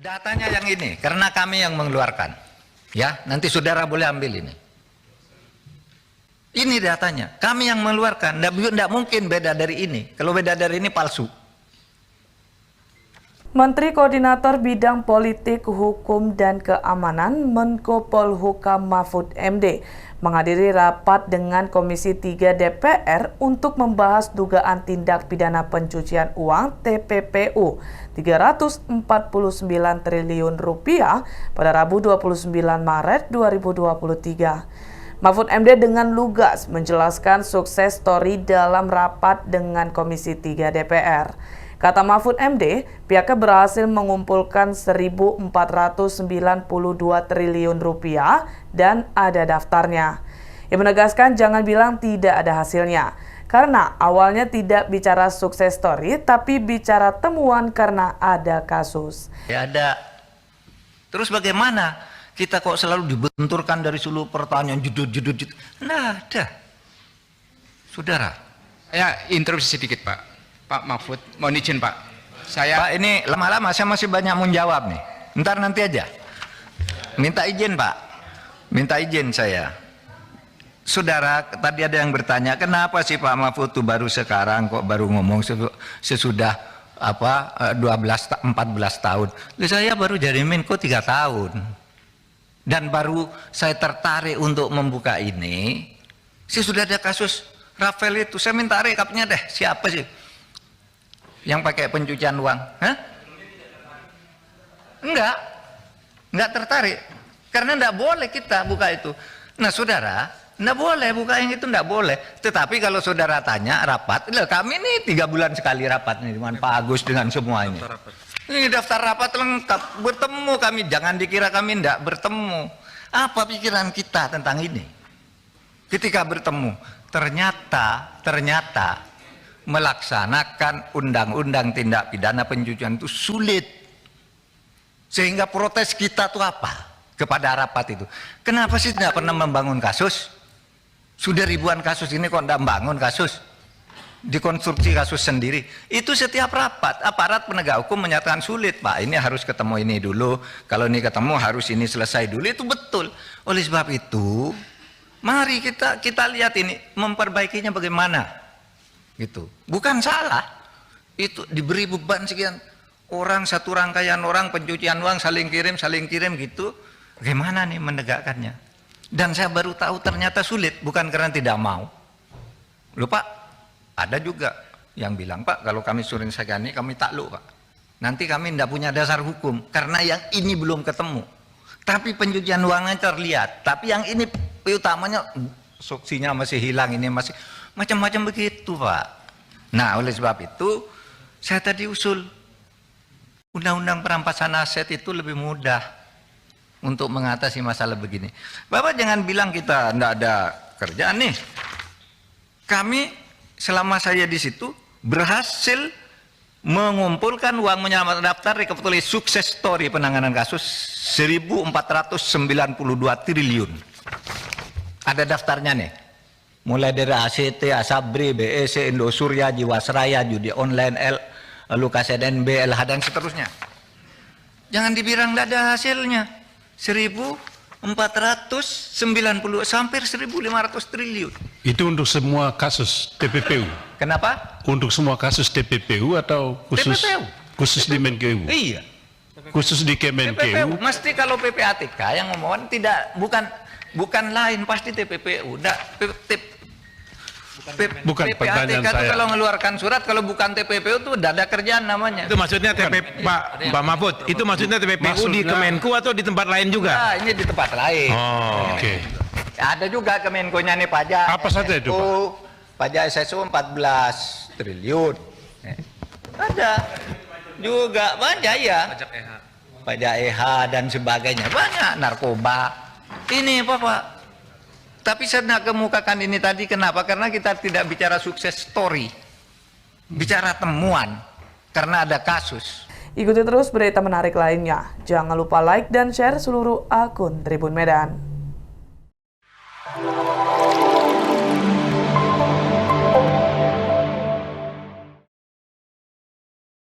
Datanya yang ini, karena kami yang mengeluarkan. Ya, nanti saudara boleh ambil ini. Ini datanya, kami yang mengeluarkan. Tidak mungkin beda dari ini. Kalau beda dari ini palsu. Menteri Koordinator Bidang Politik, Hukum, dan Keamanan Menko Polhukam Mahfud MD menghadiri rapat dengan Komisi 3 DPR untuk membahas dugaan tindak pidana pencucian uang TPPU 349 triliun rupiah pada Rabu 29 Maret 2023. Mahfud MD dengan lugas menjelaskan sukses story dalam rapat dengan Komisi 3 DPR. Kata Mahfud MD, pihaknya berhasil mengumpulkan 1.492 triliun rupiah dan ada daftarnya. Ia menegaskan jangan bilang tidak ada hasilnya, karena awalnya tidak bicara sukses story, tapi bicara temuan karena ada kasus. Ya ada. Terus bagaimana kita kok selalu dibenturkan dari seluruh pertanyaan judul. Nah ada. Saudara. Ya interupsi sedikit Pak. Pak Mahfud, mohon izin Pak. Pak ini lama-lama saya masih banyak mau jawab nih. Ntar nanti aja. Minta izin Pak. Minta izin saya. Saudara, tadi ada yang bertanya, kenapa sih Pak Mahfud tuh baru sekarang kok baru ngomong sesudah 14 tahun. Saya baru jadi Menko 3 tahun. Dan baru saya tertarik untuk membuka ini. Sudah ada kasus Rafael itu. Saya minta rekapnya deh. Siapa sih yang pakai pencucian uang? Hah? Enggak tertarik. Karena enggak boleh kita buka itu. Nah saudara, enggak boleh buka yang itu, enggak boleh. Tetapi kalau saudara tanya rapat, kami ini 3 bulan sekali rapat nih dengan Pak Agus dengan semua ini. Ini daftar rapat lengkap, bertemu kami, jangan dikira kami enggak bertemu. Apa pikiran kita tentang ini? Ketika bertemu, ternyata melaksanakan undang-undang tindak pidana pencucian itu sulit. Sehingga protes kita tuh apa? Kepada rapat itu. Kenapa sih tidak pernah membangun kasus? Sudah ribuan kasus ini kok tidak membangun kasus? Dikonstruksi kasus sendiri. Itu setiap rapat, aparat penegak hukum menyatakan sulit. Pak, ini harus ketemu ini dulu. Kalau ini ketemu harus ini selesai dulu. Itu betul. Oleh sebab itu, mari kita lihat ini, memperbaikinya bagaimana. Gitu. Bukan salah, itu diberi beban sekian orang, satu rangkaian orang pencucian uang saling kirim gitu, bagaimana nih menegakkannya? Dan saya baru tahu ternyata sulit, bukan karena tidak mau. Loh Pak, ada juga yang bilang, Pak kalau kami surin segani kami takluk Pak, nanti kami tidak punya dasar hukum karena yang ini belum ketemu. Tapi pencucian uangnya terlihat, tapi yang ini utamanya saksinya masih hilang, ini masih macam-macam begitu Pak. Nah oleh sebab itu saya tadi usul undang-undang perampasan aset itu lebih mudah untuk mengatasi masalah begini. Bapak jangan bilang kita tidak ada kerjaan nih. Kami selama saya di situ berhasil mengumpulkan uang menyelamatkan daftar rekapitulasi sukses story penanganan kasus 1.492 triliun. Ada daftarnya nih. Mulai dari ACT, Asabri, BEC, Indosurya, Jiwasraya, judi online, Lukas NB, LH dan seterusnya. Jangan dibilang tidak ada hasilnya. 1.490 sampai 1.500 triliun. Itu untuk semua kasus TPPU. Kenapa? Untuk semua kasus TPPU atau khusus TPPU. Khusus di Menkeu? Iya. Khusus di Kemenkeu. TPPU. Mesti kalau PPATK yang ngomong tidak bukan lain pasti TPPU. Bukan pertanyaan PPATK itu saya. kalau mengeluarkan surat kalau bukan TPPU itu tidak ada kerjaan namanya. Itu maksudnya Pak Mahfud, itu maksudnya TPPU di Kemenku atau di tempat lain juga? Nah, ini di tempat lain. Oh, oke. Ada juga Kemenkonya nih pajak. Apa saja itu, Pak? Pajak SSU 14 triliun. Ada juga banyak ya. Pajak EH dan sebagainya banyak, narkoba. Ini Pak. Tapi saya nak kemukakan ini tadi kenapa? Karena kita tidak bicara sukses story, bicara temuan, karena ada kasus. Ikuti terus berita menarik lainnya. Jangan lupa like dan share seluruh akun Tribun Medan.